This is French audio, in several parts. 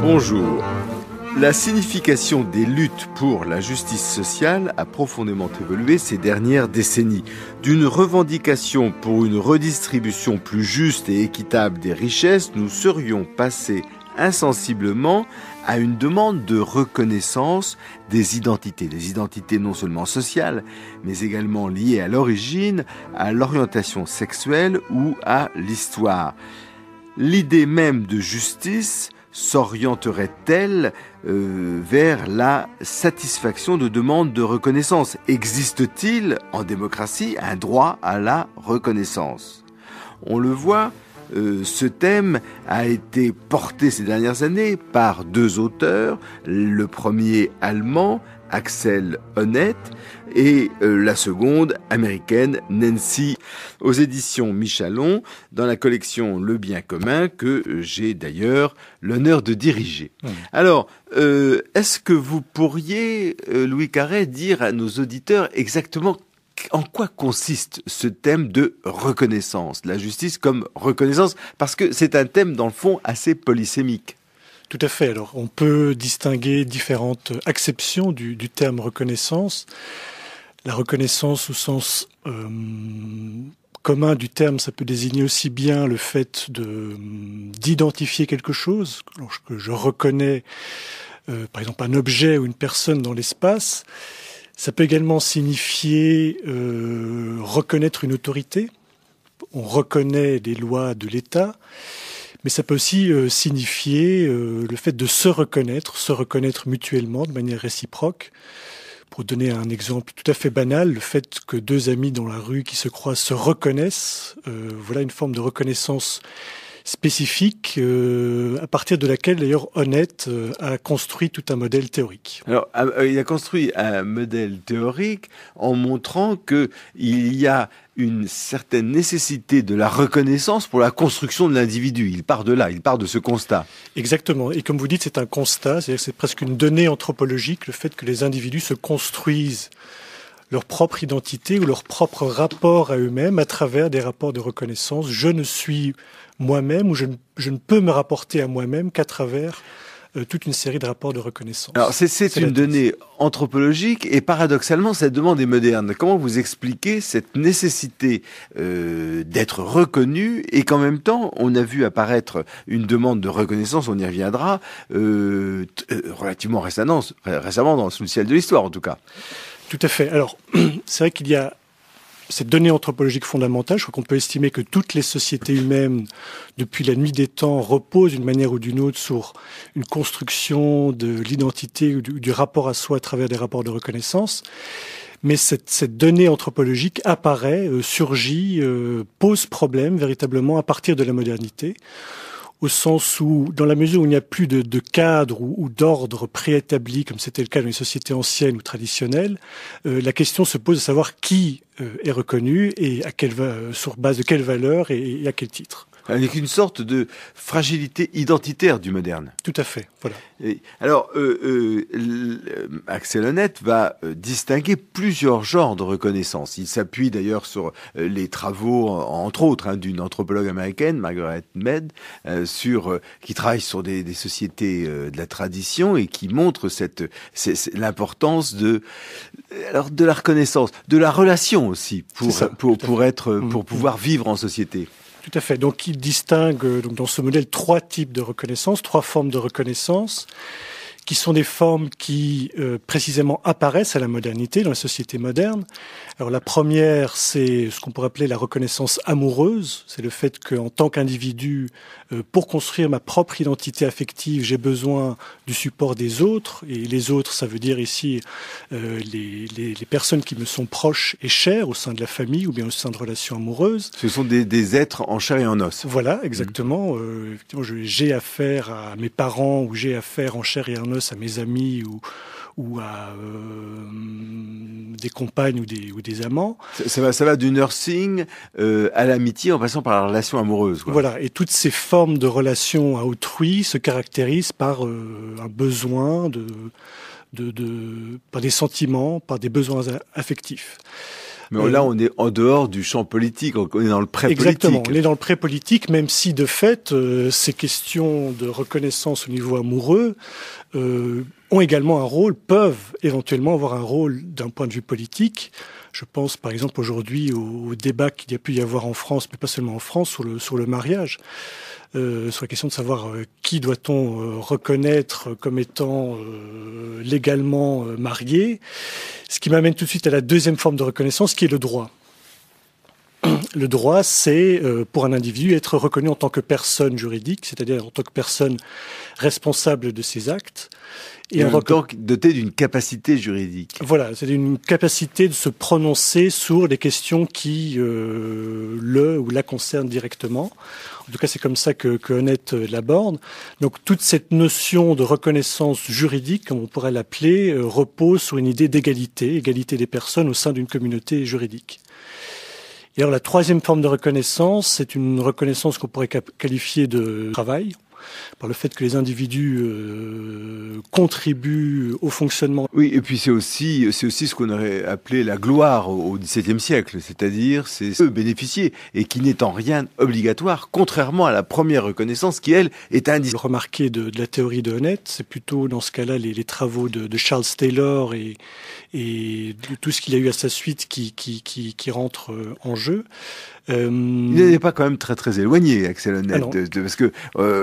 Bonjour. La signification des luttes pour la justice sociale a profondément évolué ces dernières décennies. D'une revendication pour une redistribution plus juste et équitable des richesses, nous serions passés insensiblement à une demande de reconnaissance des identités non seulement sociales, mais également liées à l'origine, à l'orientation sexuelle ou à l'histoire. L'idée même de justice s'orienterait-elle vers la satisfaction de demandes de reconnaissance? Existe-t-il en démocratie un droit à la reconnaissance? On le voit, ce thème a été porté ces dernières années par deux auteurs, le premier allemand, Axel Honneth, et la seconde américaine, Nancy, aux éditions Michalon, dans la collection Le Bien commun, que j'ai d'ailleurs l'honneur de diriger. Alors, est-ce que vous pourriez, Louis Carré, dire à nos auditeurs exactement en quoi consiste ce thème de reconnaissance, la justice comme reconnaissance, parce que c'est un thème, dans le fond, assez polysémique. Tout à fait. Alors, on peut distinguer différentes acceptions du terme reconnaissance. La reconnaissance au sens commun du terme, ça peut désigner aussi bien le fait d'identifier quelque chose. Lorsque je reconnais, par exemple, un objet ou une personne dans l'espace, ça peut également signifier reconnaître une autorité. On reconnaît les lois de l'État. Mais ça peut aussi signifier le fait de se reconnaître mutuellement de manière réciproque. Pour donner un exemple tout à fait banal, le fait que deux amis dans la rue qui se croisent se reconnaissent, voilà une forme de reconnaissance spécifique à partir de laquelle d'ailleurs Honneth a construit tout un modèle théorique. Alors, il a construit un modèle théorique en montrant qu'il y a une certaine nécessité de la reconnaissance pour la construction de l'individu. Il part de là, il part de ce constat. Exactement. Et comme vous dites, c'est un constat, c'est-à-dire que c'est presque une donnée anthropologique, le fait que les individus se construisent leur propre identité ou leur propre rapport à eux-mêmes à travers des rapports de reconnaissance. Je ne suis moi-même ou je ne peux me rapporter à moi-même qu'à travers toute une série de rapports de reconnaissance. Alors c'est une donnée anthropologique et paradoxalement cette demande est moderne. Comment vous expliquez cette nécessité d'être reconnu et qu'en même temps on a vu apparaître une demande de reconnaissance, on y reviendra, relativement récemment sous le ciel de l'histoire en tout cas. Tout à fait. Alors c'est vrai qu'il y a cette donnée anthropologique fondamentale. Je crois qu'on peut estimer que toutes les sociétés humaines, depuis la nuit des temps, reposent d'une manière ou d'une autre sur une construction de l'identité ou du rapport à soi à travers des rapports de reconnaissance. Mais cette donnée anthropologique apparaît, surgit, pose problème véritablement à partir de la modernité, au sens où, dans la mesure où il n'y a plus de cadre ou d'ordre préétabli, comme c'était le cas dans les sociétés anciennes ou traditionnelles, la question se pose de savoir qui est reconnu et sur base de quelle valeur et à quel titre. Avec une sorte de fragilité identitaire du moderne. Tout à fait, voilà. Alors, Axel Honneth va distinguer plusieurs genres de reconnaissance. Il s'appuie d'ailleurs sur les travaux, entre autres, d'une anthropologue américaine, Margaret Mead, qui travaille sur des sociétés de la tradition et qui montre l'importance de la reconnaissance, de la relation aussi, pour pouvoir vivre en société. Tout à fait. Donc, il distingue dans ce modèle trois types de reconnaissance, trois formes de reconnaissance, qui sont des formes qui précisément apparaissent à la modernité, dans la société moderne. Alors la première, c'est ce qu'on pourrait appeler la reconnaissance amoureuse. C'est le fait qu'en tant qu'individu, pour construire ma propre identité affective, j'ai besoin du support des autres. Et les autres, ça veut dire ici les personnes qui me sont proches et chères au sein de la famille ou bien au sein de relations amoureuses. Ce sont des êtres en chair et en os. Voilà, exactement. Effectivement, j'ai affaire à mes parents ou j'ai affaire en chair et en os à mes amis ou à des compagnes ou des amants. Ça va du nursing à l'amitié en passant par la relation amoureuse, quoi. Voilà, et toutes ces formes de relations à autrui se caractérisent par un besoin par des sentiments, par des besoins affectifs. Mais là, on est en dehors du champ politique, on est dans le pré-politique. Exactement, on est dans le pré-politique, même si de fait, ces questions de reconnaissance au niveau amoureux ont également un rôle, peuvent éventuellement avoir un rôle d'un point de vue politique. Je pense par exemple aujourd'hui au débat qu'il y a pu y avoir en France, mais pas seulement en France, sur le mariage. Sur la question de savoir qui doit-on reconnaître comme étant légalement marié. Ce qui m'amène tout de suite à la deuxième forme de reconnaissance, qui est le droit. Le droit, c'est pour un individu être reconnu en tant que personne juridique, c'est-à-dire en tant que personne responsable de ses actes. Et en tant que doté d'une capacité juridique. Voilà, c'est une capacité de se prononcer sur des questions qui le ou la concernent directement. En tout cas, c'est comme ça que Honneth l'aborde. Donc, toute cette notion de reconnaissance juridique, comme on pourrait l'appeler, repose sur une idée d'égalité, égalité des personnes au sein d'une communauté juridique. Et alors, la troisième forme de reconnaissance, c'est une reconnaissance qu'on pourrait qualifier de travail, par le fait que les individus contribuent au fonctionnement. Oui, et puis c'est aussi ce qu'on aurait appelé la gloire au XVIIe siècle, c'est-à-dire c'est ceux bénéficier et qui n'est en rien obligatoire, contrairement à la première reconnaissance qui, elle, est indispensable. Le remarqué de la théorie de Honneth, c'est plutôt dans ce cas-là les travaux de Charles Taylor et de tout ce qu'il a eu à sa suite qui rentre en jeu. Il n'est pas quand même très éloigné, Axel Honneth, parce que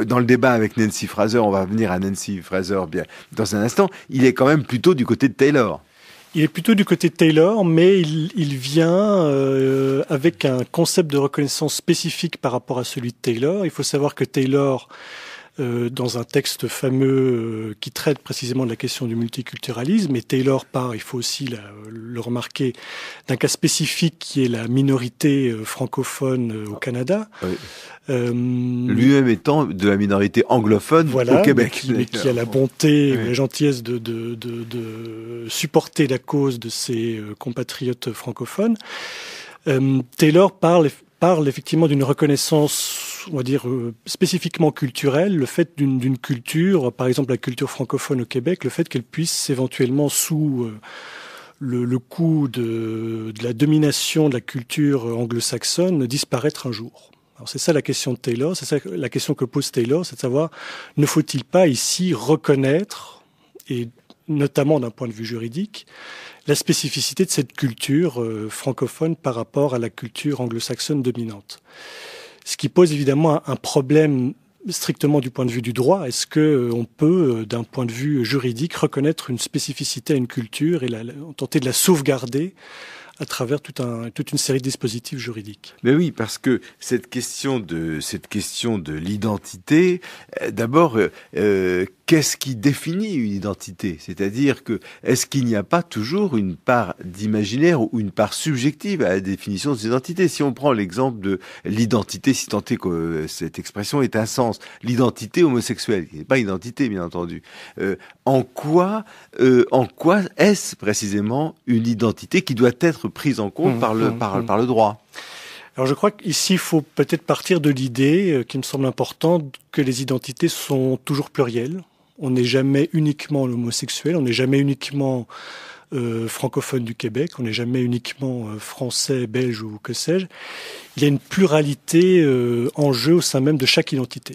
dans le débat avec Nancy Fraser, on va venir à Nancy Fraser bien dans un instant, il est quand même plutôt du côté de Taylor. Il est plutôt du côté de Taylor, mais il vient avec un concept de reconnaissance spécifique par rapport à celui de Taylor. Il faut savoir que Taylor, dans un texte fameux qui traite précisément de la question du multiculturalisme, et Taylor part, il faut aussi le remarquer, d'un cas spécifique qui est la minorité francophone au Canada. Oui. Lui-même étant de la minorité anglophone au Québec. Mais qui a la bonté, la gentillesse de supporter la cause de ses compatriotes francophones. Taylor parle effectivement d'une reconnaissance, on va dire, spécifiquement culturelle, le fait d'une culture, par exemple la culture francophone au Québec, le fait qu'elle puisse éventuellement sous le coup de la domination de la culture anglo-saxonne disparaître un jour. Alors c'est ça la question de Taylor, c'est ça la question que pose Taylor, c'est de savoir, ne faut-il pas ici reconnaître, et notamment d'un point de vue juridique, la spécificité de cette culture francophone par rapport à la culture anglo-saxonne dominante. Ce qui pose évidemment un problème strictement du point de vue du droit. Est-ce qu'on peut, d'un point de vue juridique, reconnaître une spécificité à une culture et tenter de la sauvegarder à travers toute une série de dispositifs juridiques? Mais oui, parce que cette question de l'identité, d'abord, qu'est-ce qui définit une identité? C'est-à-dire que est-ce qu'il n'y a pas toujours une part d'imaginaire ou une part subjective à la définition de cette identité? Si on prend l'exemple de l'identité, si tant est que cette expression ait un sens, l'identité homosexuelle, qui n'est pas identité, bien entendu. En quoi est-ce précisément une identité qui doit être prise en compte par le droit? Alors je crois qu'ici, il faut peut-être partir de l'idée qui me semble importante que les identités sont toujours plurielles. On n'est jamais uniquement l'homosexuel, on n'est jamais uniquement francophone du Québec, on n'est jamais uniquement français, belge ou que sais-je. Il y a une pluralité en jeu au sein même de chaque identité.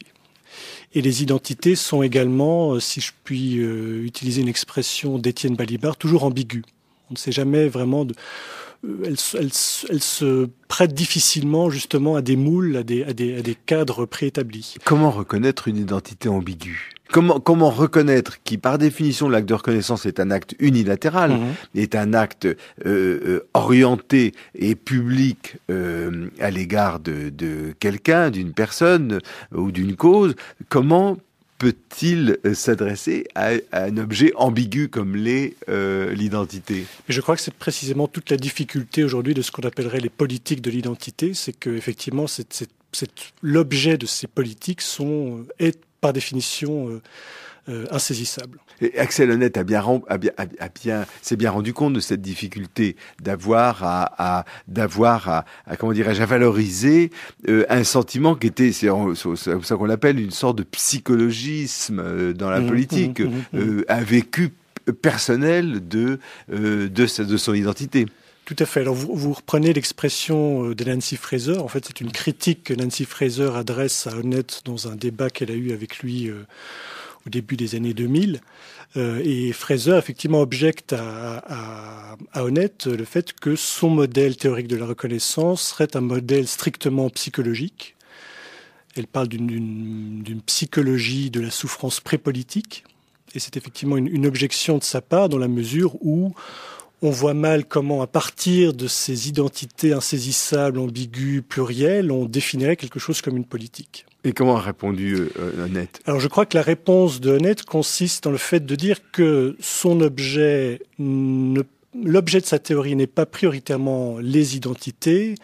Et les identités sont également, si je puis utiliser une expression d'Étienne Balibar, toujours ambiguës. On ne sait jamais vraiment... Elles se prêtent difficilement justement à des moules, à des cadres préétablis. Comment reconnaître une identité ambiguë? Comment reconnaître qui, par définition, l'acte de reconnaissance est un acte unilatéral, est un acte orienté et public à l'égard de quelqu'un, d'une personne ou d'une cause? Comment peut-il s'adresser à un objet ambigu comme l'est l'identité? Je crois que c'est précisément toute la difficulté aujourd'hui de ce qu'on appellerait les politiques de l'identité, c'est que effectivement l'objet de ces politiques est par définition insaisissable. Et Axel Honneth s'est bien rendu compte de cette difficulté d'avoir à comment dirais-je, à valoriser un sentiment qui était, c'est ça qu'on appelle une sorte de psychologisme dans la politique, un vécu personnel de son identité. Tout à fait. Alors vous reprenez l'expression de Nancy Fraser. En fait, c'est une critique que Nancy Fraser adresse à Honneth dans un débat qu'elle a eu avec lui au début des années 2000. Et Fraser, effectivement, objecte à Honneth le fait que son modèle théorique de la reconnaissance serait un modèle strictement psychologique. Elle parle d'une psychologie de la souffrance pré-politique. Et c'est effectivement une objection de sa part dans la mesure où on voit mal comment, à partir de ces identités insaisissables, ambiguës, plurielles, on définirait quelque chose comme une politique. Et comment a répondu Honneth ? Alors je crois que la réponse de Honneth consiste dans le fait de dire que l'objet de sa théorie n'est pas prioritairement les identités,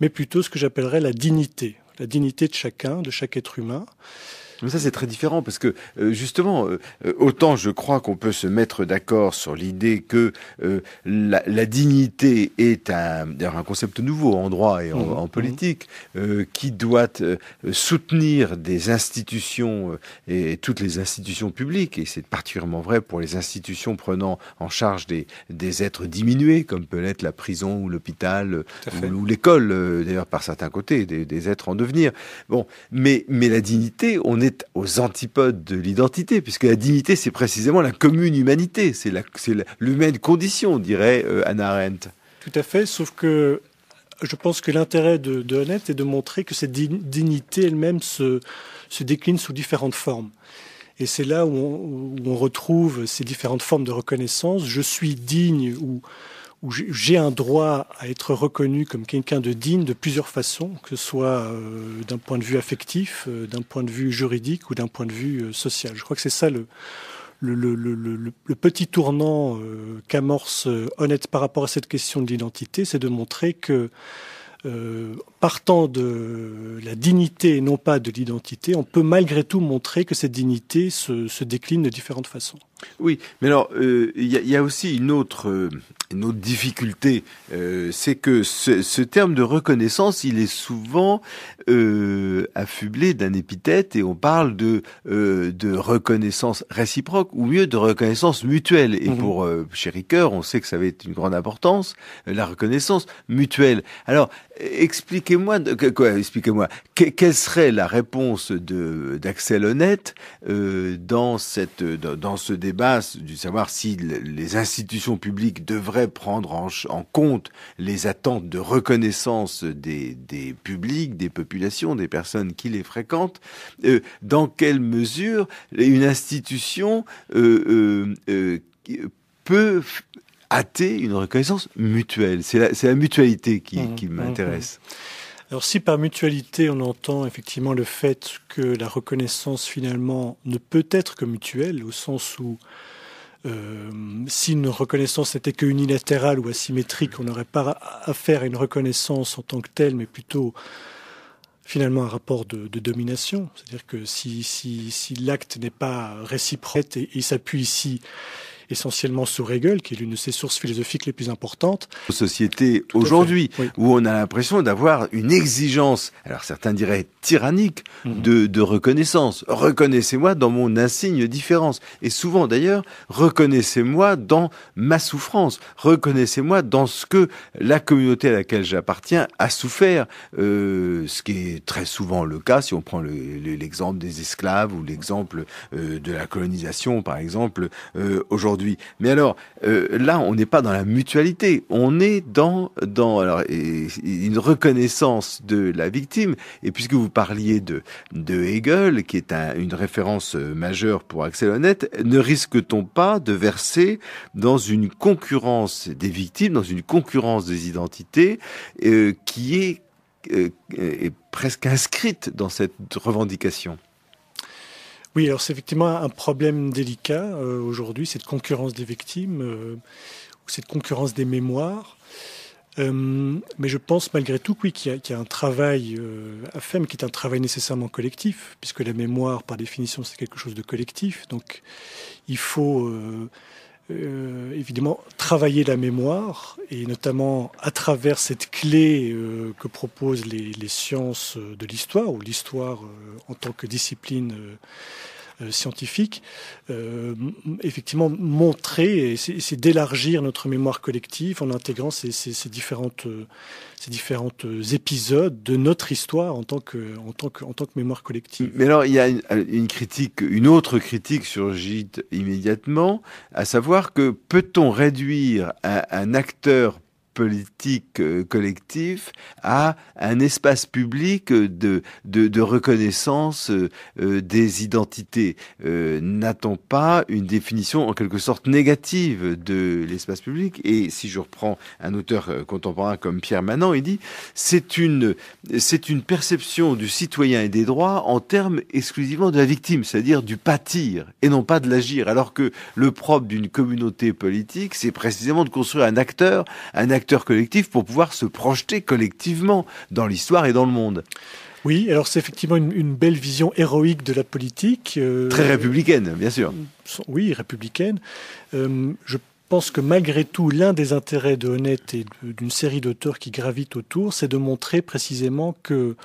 mais plutôt ce que j'appellerais la dignité de chacun, de chaque être humain. Mais ça, c'est très différent parce que, justement, autant je crois qu'on peut se mettre d'accord sur l'idée que la dignité est d'ailleurs un concept nouveau en droit et en politique, qui doit soutenir des institutions et toutes les institutions publiques, et c'est particulièrement vrai pour les institutions prenant en charge des êtres diminués, comme peut l'être la prison ou l'hôpital ou l'école, d'ailleurs par certains côtés, des êtres en devenir. Bon, mais la dignité, on est aux antipodes de l'identité, puisque la dignité, c'est précisément la commune humanité, c'est l'humaine condition, dirait Hannah Arendt. Tout à fait, sauf que je pense que l'intérêt de Honneth est de montrer que cette dignité elle-même se décline sous différentes formes. Et c'est là où on retrouve ces différentes formes de reconnaissance. Je suis digne où j'ai un droit à être reconnu comme quelqu'un de digne de plusieurs façons, que ce soit d'un point de vue affectif, d'un point de vue juridique ou d'un point de vue social. Je crois que c'est ça le petit tournant qu'amorce Honneth par rapport à cette question de l'identité, c'est de montrer que partant de la dignité et non pas de l'identité, on peut malgré tout montrer que cette dignité se décline de différentes façons. Oui, mais alors il y a aussi une autre difficulté, c'est que ce terme de reconnaissance, il est souvent affublé d'un épithète et on parle de reconnaissance réciproque ou mieux de reconnaissance mutuelle. Et pour chez Ricoeur, on sait que ça avait une grande importance, la reconnaissance mutuelle. Alors expliquez-moi, quelle serait la réponse d'Axel Honneth dans ce débat du savoir si les institutions publiques devraient prendre en compte les attentes de reconnaissance des publics, des populations, des personnes qui les fréquentent. Dans quelle mesure une institution peut hâter une reconnaissance mutuelle? C'est la mutualité qui m'intéresse. Alors si par mutualité on entend effectivement le fait que la reconnaissance finalement ne peut être que mutuelle, au sens où si une reconnaissance n'était que unilatérale ou asymétrique, on n'aurait pas affaire à une reconnaissance en tant que telle, mais plutôt finalement un rapport de domination. C'est-à-dire que si l'acte n'est pas réciproque, et il s'appuie ici essentiellement sur Hegel, qui est l'une de ses sources philosophiques les plus importantes. Société aujourd'hui, où on a l'impression d'avoir une exigence, alors certains diraient tyrannique, de reconnaissance. Reconnaissez-moi dans mon insigne différence. Et souvent d'ailleurs, reconnaissez-moi dans ma souffrance. Reconnaissez-moi dans ce que la communauté à laquelle j'appartiens a souffert. Ce qui est très souvent le cas, si on prend l'exemple des esclaves ou l'exemple de la colonisation, par exemple, aujourd'hui. Mais alors, là, on n'est pas dans la mutualité. On est dans une reconnaissance de la victime. Et puisque vous parliez de Hegel, qui est une référence majeure pour Axel Honneth, ne risque-t-on pas de verser dans une concurrence des victimes, dans une concurrence des identités, qui est presque inscrite dans cette revendication? Oui, alors c'est effectivement un problème délicat aujourd'hui, cette concurrence des victimes, ou cette concurrence des mémoires. Mais je pense malgré tout qu'il y a un travail à faire, mais qui est un travail nécessairement collectif, puisque la mémoire, par définition, c'est quelque chose de collectif. Donc il faut évidemment travailler la mémoire, et notamment à travers cette clé que proposent les sciences de l'histoire, ou l'histoire en tant que discipline scientifique, effectivement montrer, et c'est d'élargir notre mémoire collective en intégrant ces différentes épisodes de notre histoire en tant que mémoire collective. Mais alors, il y a une autre critique surgit immédiatement, à savoir que peut-on réduire un acteur politique collectif à un espace public de reconnaissance des identités. N'a-t-on pas une définition en quelque sorte négative de l'espace public? Et si je reprends un auteur contemporain comme Pierre Manant, il dit c'est une perception du citoyen et des droits en termes exclusivement de la victime, c'est-à-dire du pâtir et non pas de l'agir. Alors que le propre d'une communauté politique, c'est précisément de construire un acteur collectif pour pouvoir se projeter collectivement dans l'histoire et dans le monde. Oui, alors c'est effectivement une belle vision héroïque de la politique. Très républicaine, bien sûr. Oui, républicaine. Je pense que malgré tout, l'un des intérêts de Honneth et d'une série d'auteurs qui gravitent autour, c'est de montrer précisément que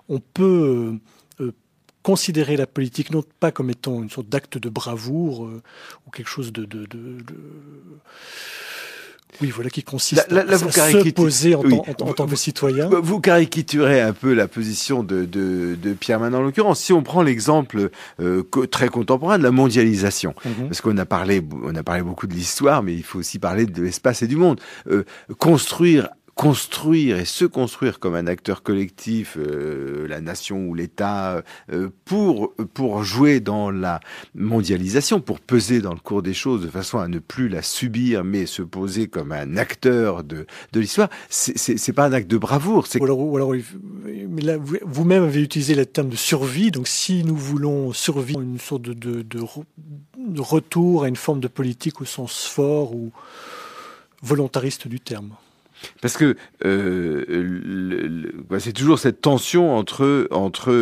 on peut considérer la politique non pas comme étant une sorte d'acte de bravoure ou quelque chose oui, voilà, qui consiste à se poser en tant que citoyen. Vous caricaturez un peu la position de Pierre Manant en l'occurrence. Si on prend l'exemple très contemporain de la mondialisation, parce qu'on a parlé beaucoup de l'histoire, mais il faut aussi parler de l'espace et du monde. Construire et se construire comme un acteur collectif, la nation ou l'État, pour jouer dans la mondialisation, pour peser dans le cours des choses de façon à ne plus la subir, mais se poser comme un acteur de l'histoire, c'est pas un acte de bravoure. Ou alors, mais là, vous-même avez utilisé le terme de survie, donc si nous voulons survivre, une sorte de retour à une forme de politique au sens fort ou volontariste du terme. Parce que c'est toujours cette tension entre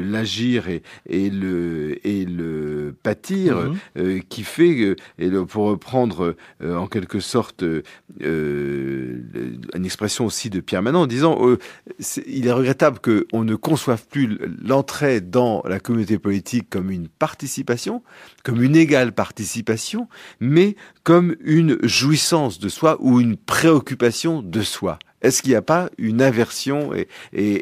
l'agir et le pâtir qui fait pour reprendre en quelque sorte une expression aussi de Pierre Manant en disant il est regrettable qu'on ne conçoive plus l'entrée dans la communauté politique comme une participation, comme une égale participation, mais comme une jouissance de soi ou une préoccupation de soi. Est-ce qu'il n'y a pas une aversion et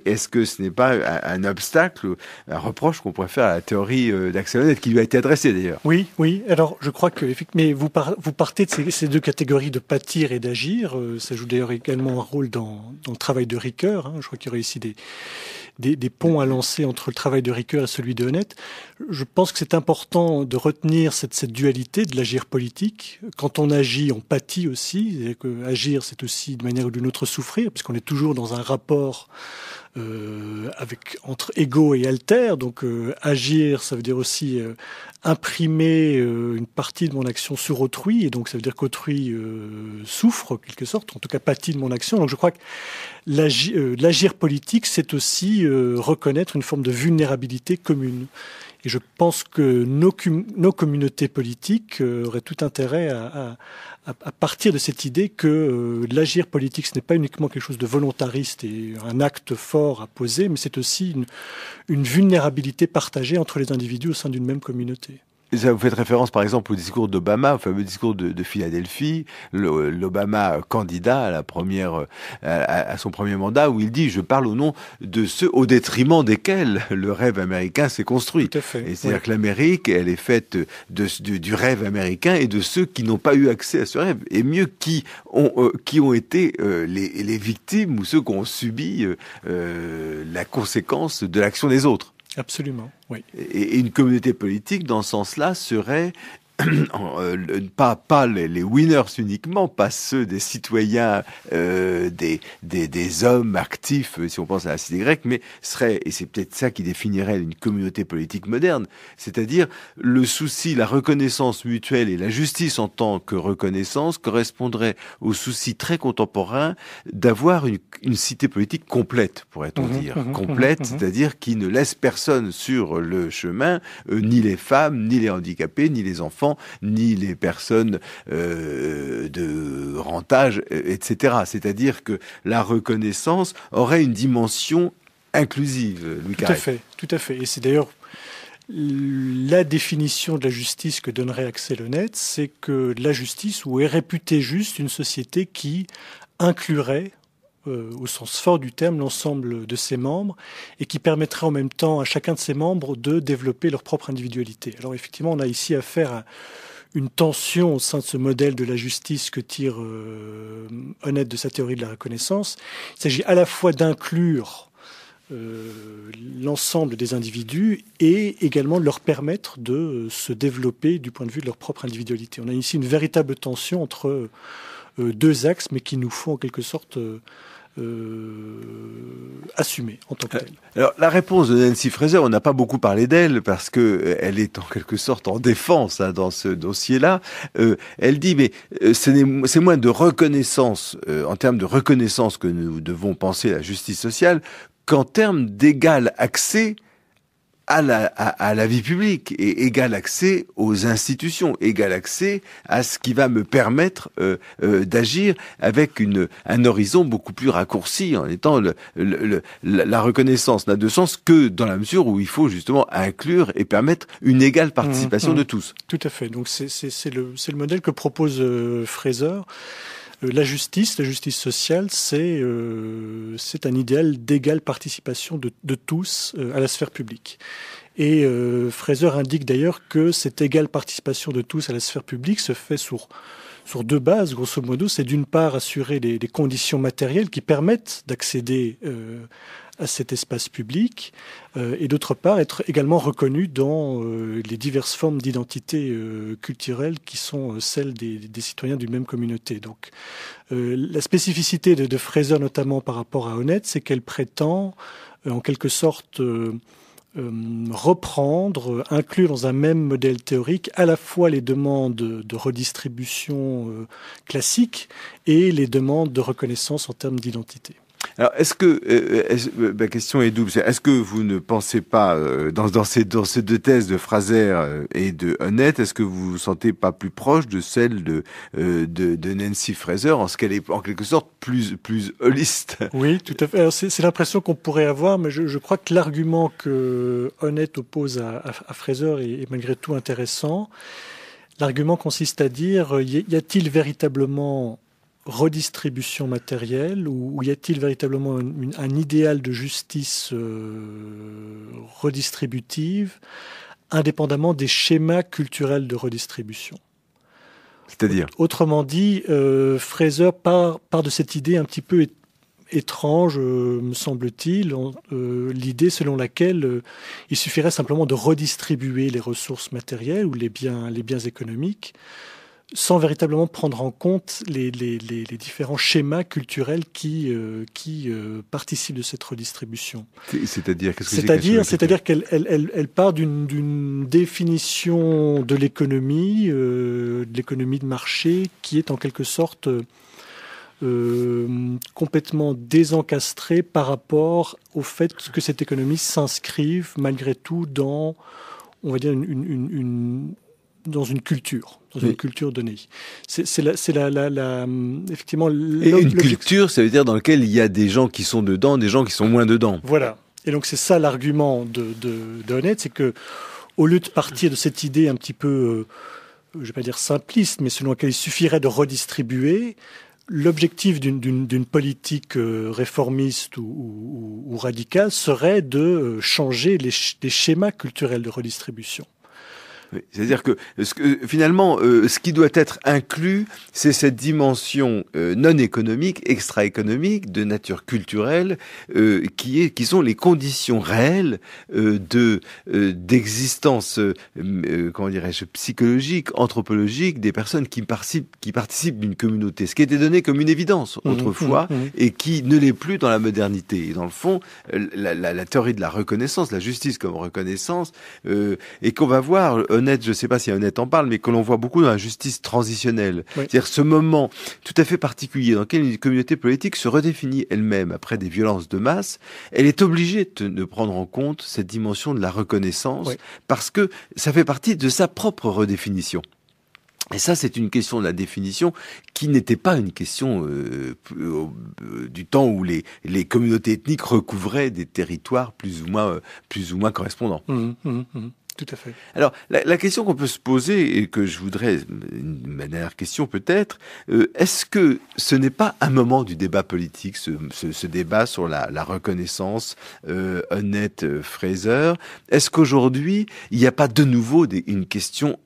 est-ce que ce n'est pas un obstacle, un reproche qu'on pourrait faire à la théorie d'Axel Honneth qui lui a été adressée d'ailleurs? Oui. Alors je crois que mais vous partez de ces deux catégories de pâtir et d'agir. Ça joue d'ailleurs également un rôle dans le travail de Ricoeur. Je crois qu'il y aurait ici des ponts à lancer entre le travail de Ricoeur et celui de Honneth. Je pense que c'est important de retenir cette dualité de l'agir politique. Quand on agit, on pâtit aussi. C'est-à-dire que agir, c'est aussi de manière ou d'une autre souffrir, puisqu'on est toujours dans un rapport entre ego et alter. Donc agir, ça veut dire aussi imprimer une partie de mon action sur autrui, et donc ça veut dire qu'autrui souffre en quelque sorte, en tout cas pâtit de mon action. Donc je crois que l'agir politique, c'est aussi reconnaître une forme de vulnérabilité commune. Et je pense que nos communautés politiques auraient tout intérêt à partir de cette idée que l'agir politique, ce n'est pas uniquement quelque chose de volontariste et un acte fort à poser, mais c'est aussi une vulnérabilité partagée entre les individus au sein d'une même communauté. Vous faites référence par exemple au discours d'Obama, au fameux discours de Philadelphie, l'Obama candidat à son premier mandat, où il dit « Je parle au nom de ceux au détriment desquels le rêve américain s'est construit ». Tout à fait. Et c'est-à-dire que l'Amérique, elle est faite du rêve américain et de ceux qui n'ont pas eu accès à ce rêve, et mieux qui ont été les victimes ou ceux qui ont subi la conséquence de l'action des autres. Absolument, oui. Et une communauté politique, dans ce sens-là, serait pas les winners uniquement, pas ceux des citoyens, des hommes actifs, si on pense à la cité grecque, mais et c'est peut-être ça qui définirait une communauté politique moderne, c'est-à-dire le souci, la reconnaissance mutuelle et la justice en tant que reconnaissance correspondrait au souci très contemporain d'avoir une cité politique complète, pourrait-on dire. Complète, c'est-à-dire qui ne laisse personne sur le chemin, ni les femmes, ni les handicapés, ni les enfants, ni les personnes de rentage, etc. C'est-à-dire que la reconnaissance aurait une dimension inclusive, Louis Carré. Tout à fait. Et c'est d'ailleurs La définition de la justice que donnerait Axel Honneth, c'est que la justice, ou est réputée juste, une société qui inclurait, au sens fort du terme, l'ensemble de ses membres et qui permettrait en même temps à chacun de ses membres de développer leur propre individualité. Alors effectivement, on a ici affaire à une tension au sein de ce modèle de la justice que tire Honneth de sa théorie de la reconnaissance. Il s'agit à la fois d'inclure l'ensemble des individus et également de leur permettre de se développer du point de vue de leur propre individualité. On a ici une véritable tension entre deux axes, mais qui nous faut en quelque sorte assumer en tant que tel. Alors la réponse de Nancy Fraser, on n'a pas beaucoup parlé d'elle parce que elle est en quelque sorte en défense dans ce dossier-là. Elle dit mais c'est moins de reconnaissance en termes de reconnaissance que nous devons penser la justice sociale qu'en termes d'égal accès à la vie publique et égal accès aux institutions, égal accès à ce qui va me permettre d'agir avec un horizon beaucoup plus raccourci, en étant la reconnaissance n'a de sens que dans la mesure où il faut justement inclure et permettre une égale participation de tous. Tout à fait. Donc c'est le modèle que propose Fraser. La justice sociale, c'est un idéal d'égale participation de tous à la sphère publique. Et Fraser indique d'ailleurs que cette égale participation de tous à la sphère publique se fait sur deux bases, grosso modo. C'est d'une part assurer des conditions matérielles qui permettent d'accéder à cet espace public, et d'autre part être également reconnu dans les diverses formes d'identité culturelle qui sont celles des citoyens d'une même communauté. Donc la spécificité de Fraser, notamment par rapport à Honneth, c'est qu'elle prétend en quelque sorte reprendre, inclure dans un même modèle théorique à la fois les demandes de redistribution classiques et les demandes de reconnaissance en termes d'identité. Alors, ma question est double. Est-ce que vous ne pensez pas, dans ces deux thèses de Fraser et de Honneth, est-ce que vous vous sentez pas plus proche de celle de Nancy Fraser, en ce qu'elle est en quelque sorte plus holiste? Oui, tout à fait. Alors, c'est l'impression qu'on pourrait avoir, mais je crois que l'argument que Honneth oppose à Fraser est malgré tout intéressant. L'argument consiste à dire, y a-t-il véritablement redistribution matérielle ou y a-t-il véritablement un idéal de justice redistributive indépendamment des schémas culturels de redistribution? C'est-à-dire ? Autrement dit, Fraser part de cette idée un petit peu étrange, me semble-t-il, l'idée selon laquelle il suffirait simplement de redistribuer les ressources matérielles ou les biens économiques, sans véritablement prendre en compte les différents schémas culturels qui participent de cette redistribution. C'est-à-dire, qu'est-ce que c'est-à-dire qu'elle part d'une définition de l'économie de marché, qui est en quelque sorte complètement désencastrée par rapport au fait que cette économie s'inscrive malgré tout dans, on va dire, dans une culture. Une culture donnée. Effectivement. Une culture, ça veut dire dans laquelle il y a des gens qui sont dedans, des gens qui sont moins dedans. Voilà. Et donc c'est ça l'argument de Honneth, c'est que au lieu de partir de cette idée un petit peu, je vais pas dire simpliste, mais selon laquelle il suffirait de redistribuer, l'objectif d'une politique réformiste ou radicale serait de changer les schémas culturels de redistribution. C'est-à-dire que finalement, ce qui doit être inclus, c'est cette dimension non économique, extra-économique, de nature culturelle, qui sont les conditions réelles d'existence, comment dirais-je, psychologique, anthropologique des personnes qui participent d'une communauté. Ce qui était donné comme une évidence autrefois et qui ne l'est plus dans la modernité. Et dans le fond, la théorie de la reconnaissance, la justice comme reconnaissance, et qu'on va voir. Honneth, je ne sais pas si Honneth en parle, mais que l'on voit beaucoup dans la justice transitionnelle. Oui. C'est-à-dire ce moment tout à fait particulier dans lequel une communauté politique se redéfinit elle-même après des violences de masse, elle est obligée de prendre en compte cette dimension de la reconnaissance, parce que ça fait partie de sa propre redéfinition. Et ça, c'est une question de la définition qui n'était pas une question du temps où les communautés ethniques recouvraient des territoires plus ou moins correspondants. Tout à fait. Alors, la question qu'on peut se poser, et que je voudrais, ma dernière question peut-être, est-ce que ce n'est pas un moment du débat politique, ce débat sur la reconnaissance, Annette Fraser? Est-ce qu'aujourd'hui, il n'y a pas de nouveau une question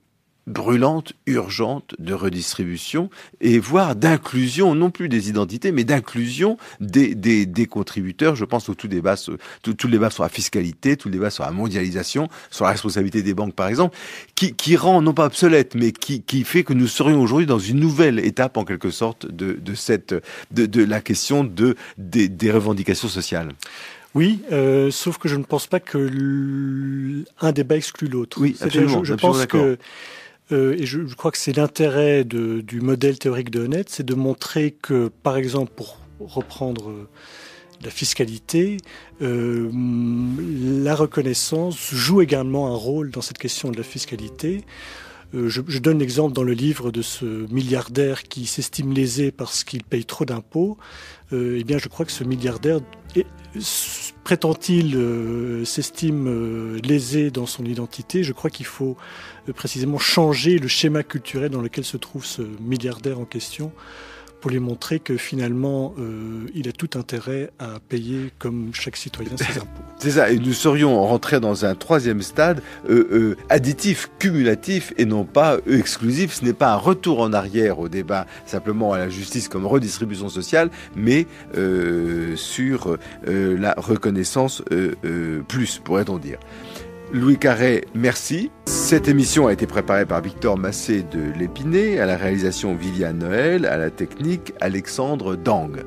brûlante, urgente de redistribution et voire d'inclusion, non plus des identités, mais d'inclusion des contributeurs? Je pense au tout le débat sur la fiscalité, tout le débat sur la mondialisation, sur la responsabilité des banques par exemple, qui rend non pas obsolète, mais qui fait que nous serions aujourd'hui dans une nouvelle étape en quelque sorte de la question des revendications sociales. Oui, sauf que je ne pense pas que un débat exclut l'autre. Oui, absolument. Je pense que et je crois que c'est l'intérêt du modèle théorique de Annette, c'est de montrer que, par exemple, pour reprendre la fiscalité, la reconnaissance joue également un rôle dans cette question de la fiscalité. Je donne l'exemple dans le livre de ce milliardaire qui s'estime lésé parce qu'il paye trop d'impôts. Eh bien, je crois que ce milliardaire prétend-il s'estime lésé dans son identité. Je crois qu'il faut précisément changer le schéma culturel dans lequel se trouve ce milliardaire en question pour lui montrer que finalement, il a tout intérêt à payer comme chaque citoyen ses impôts. C'est ça, et nous serions rentrés dans un troisième stade additif, cumulatif et non pas exclusif. Ce n'est pas un retour en arrière au débat simplement à la justice comme redistribution sociale, mais sur la reconnaissance plus, pourrait-on dire. Louis Carré, merci. Cette émission a été préparée par Victor Massé de l'Épinay, à la réalisation Viviane Noël, à la technique Alexandre Dang.